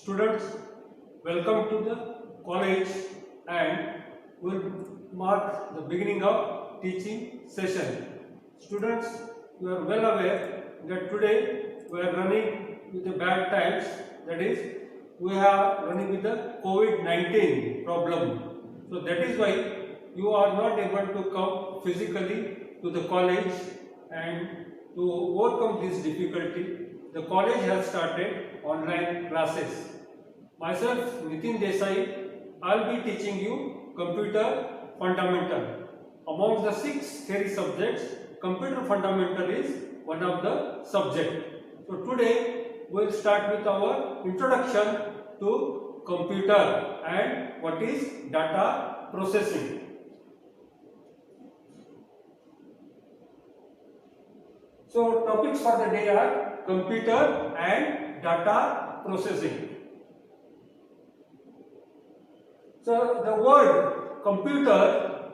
Students, welcome to the college and will mark the beginning of teaching session. Students, you are well aware that today we are running with the bad times, that is, we are running with the COVID-19 problem. So that is why you are not able to come physically to the college, and to overcome this difficulty, the college has started online classes. Myself, Nitin Desai, I will be teaching you computer fundamental. Among the 6 theory subjects, computer fundamental is one of the subject. So today we will start with our introduction to computer and what is data processing. So topics for the day are computer and data processing. So the word computer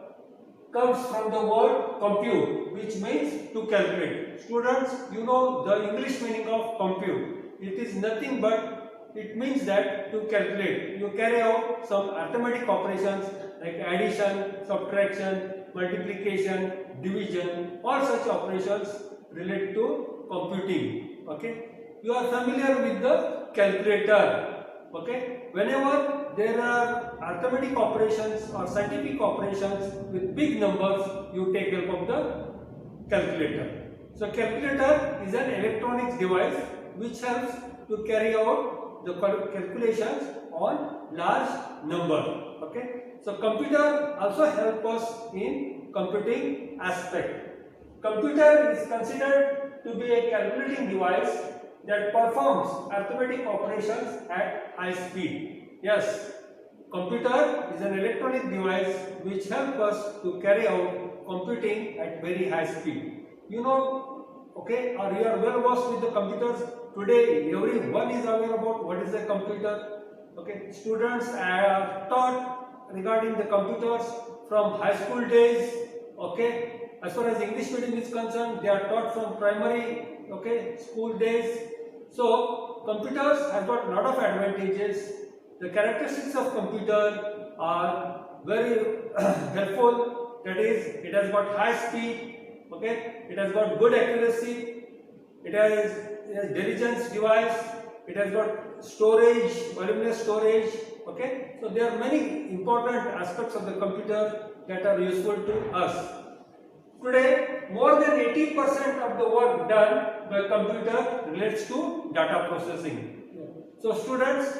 comes from the word compute, which means to calculate. Students, you know the English meaning of compute. It is nothing but it means that to calculate. You carry out some arithmetic operations like addition, subtraction, multiplication, division, all such operations related to computing. Okay, you are familiar with the calculator. Okay, whenever there are arithmetic operations or scientific operations with big numbers, you take help of the calculator. So calculator is an electronic device which helps to carry out the calculations on large number. Okay, so computer also help us in computing aspect. Computer is considered to be a calculating device that performs arithmetic operations at high speed. Yes, computer is an electronic device which helps us to carry out computing at very high speed. You know, okay, or you are well versed with the computers. Today, everyone is aware about what is a computer. Okay, students are taught regarding the computers from high school days. Okay, as far as English medium is concerned, they are taught from primary, okay, school days. So computers have got a lot of advantages. The characteristics of computer are very helpful. That is, it has got high speed. Okay, it has got good accuracy. It has diligence device. It has got storage, voluminous storage. Okay, so there are many important aspects of the computer that are useful to us. Today, more than 80% of the work done by computer relates to data processing. So students,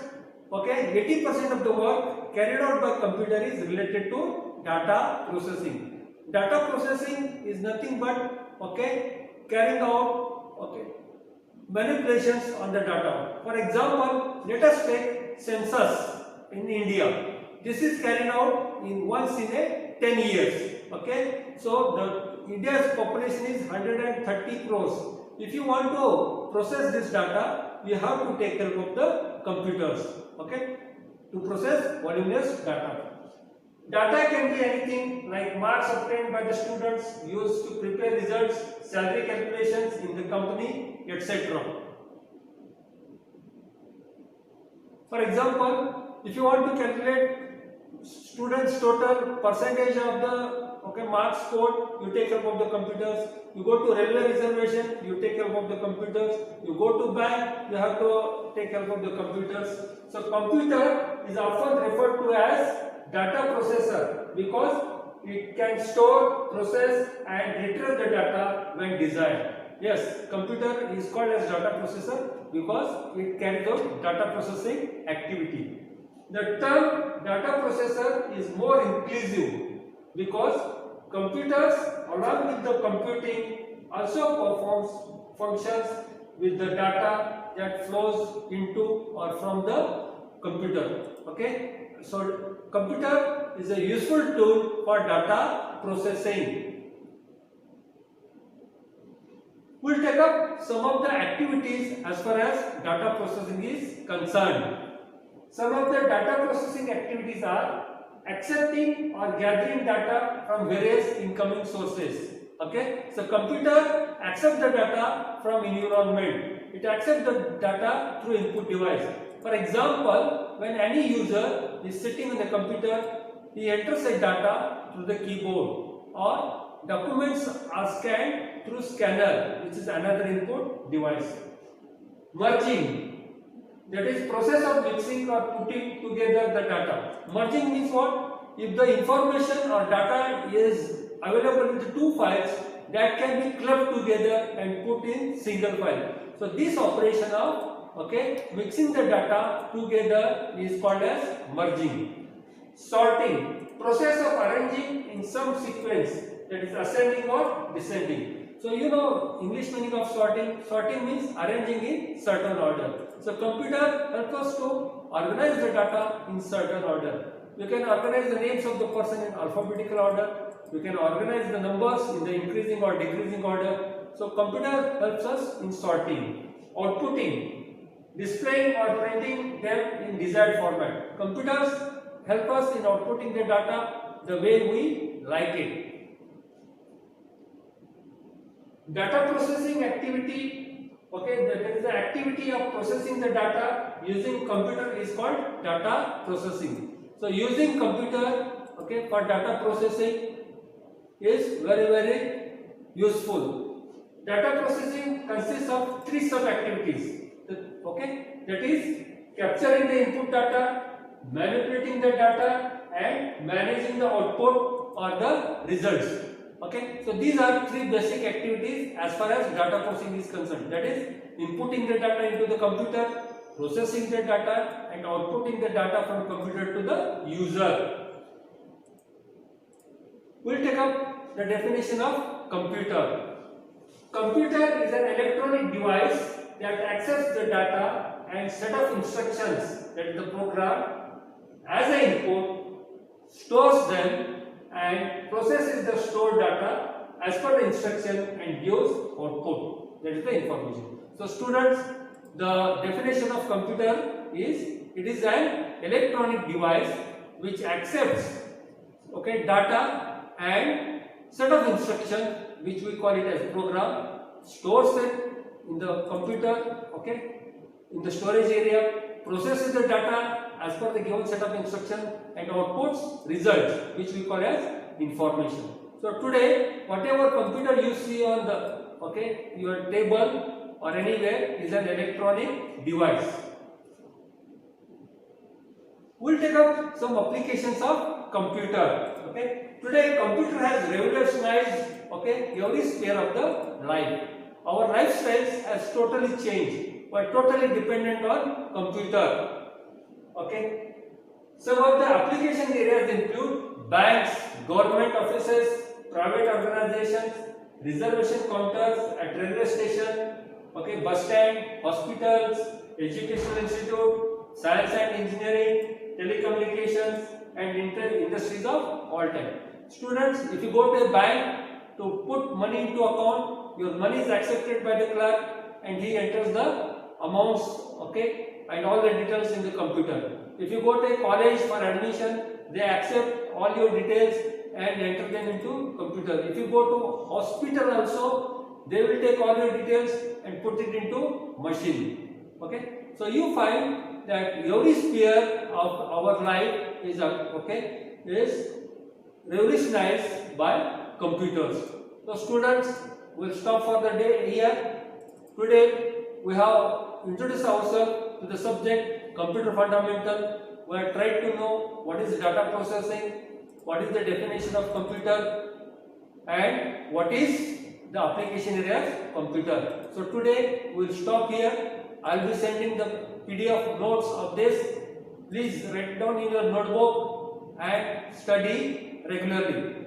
okay, 80% of the work carried out by computer is related to data processing. Data processing is nothing but, okay, carrying out, okay, manipulations on the data. For example, let us take census in India. This is carried out in once in a 10 years. Okay, so the India's population is 130 crores. If you want to process this data, you have to take help of the computers. Okay, to process voluminous data. Data can be anything like marks obtained by the students used to prepare results, salary calculations in the company, etc. For example, if you want to calculate students' total percentage of the marks scored, you take help of the computers. You go to railway reservation, you take help of the computers. You go to bank, you have to take help of the computers. So computer is often referred to as data processor because it can store, process and retrieve the data when desired. Yes, computer is called as data processor because it carries out data processing activity. The term data processor is more inclusive because computers along with the computing also performs functions with the data that flows into or from the computer. Okay, so computer is a useful tool for data processing. We'll take up some of the activities as far as data processing is concerned. Some of the data processing activities are accepting or gathering data from various incoming sources. Okay, so computer accepts the data from environment. it accepts the data through input device. For example, when any user is sitting on the computer, he enters the data through the keyboard, or documents are scanned through scanner, which is another input device. Merging, that is process of mixing or putting together the data. Merging means what? If the information or data is available in the two files, that can be clubbed together and put in single file. So this operation of mixing the data together is called as merging. Sorting, process of arranging in some sequence, that is ascending or descending. So you know English meaning of sorting. Sorting means arranging in certain order. So computer helps us to organize the data in certain order. You can organize the names of the person in alphabetical order. You can organize the numbers in the increasing or decreasing order. So computer helps us in sorting. Outputting, displaying or printing them in desired format. Computers help us in outputting the data the way we like it. Data processing activity, that is the activity of processing the data using computer is called data processing. So using computer for data processing is very useful. Data processing consists of three sub activities. That is capturing the input data, manipulating the data, and managing the output or the results. So these are three basic activities as far as data processing is concerned. That is inputting the data into the computer, processing the data, and outputting the data from computer to the user. We'll take up the definition of computer. Computer is an electronic device that accepts the data and set of instructions, that is the program, as an input, stores them and processes the stored data as per the instruction and gives output, that is the information. So students, the definition of computer is, it is an electronic device which accepts data and set of instructions, which we call it as program, stores it in the computer, in the storage area, processes the data as per the given set of instructions, and outputs results, which we call as information. So today, whatever computer you see on the your table or anywhere is an electronic device. We'll take up some applications of computer. Today, computer has revolutionized every sphere of the life. Our lifestyles has totally changed. We are totally dependent on computer. Some of the application areas include banks, government offices, private organizations, reservation counters at railway station, bus stand, hospitals, educational institute, science and engineering, telecommunications, and industries of all type. Students, if you go to a bank to put money into account, your money is accepted by the clerk and he enters the amounts, and all the details in the computer. If you go to a college for admission, they accept all your details and enter them into computer. If you go to hospital also, they will take all your details and put it into machine. So you find that every sphere of our life is revolutionized by computers. So students, will stop for the day here. Today we have introduced ourselves to the subject computer fundamental. We have tried to know what is data processing, what is the definition of computer, and what is the application area of computer. So today we will stop here. I will be sending the PDF notes of this. Please write down in your notebook and study regularly.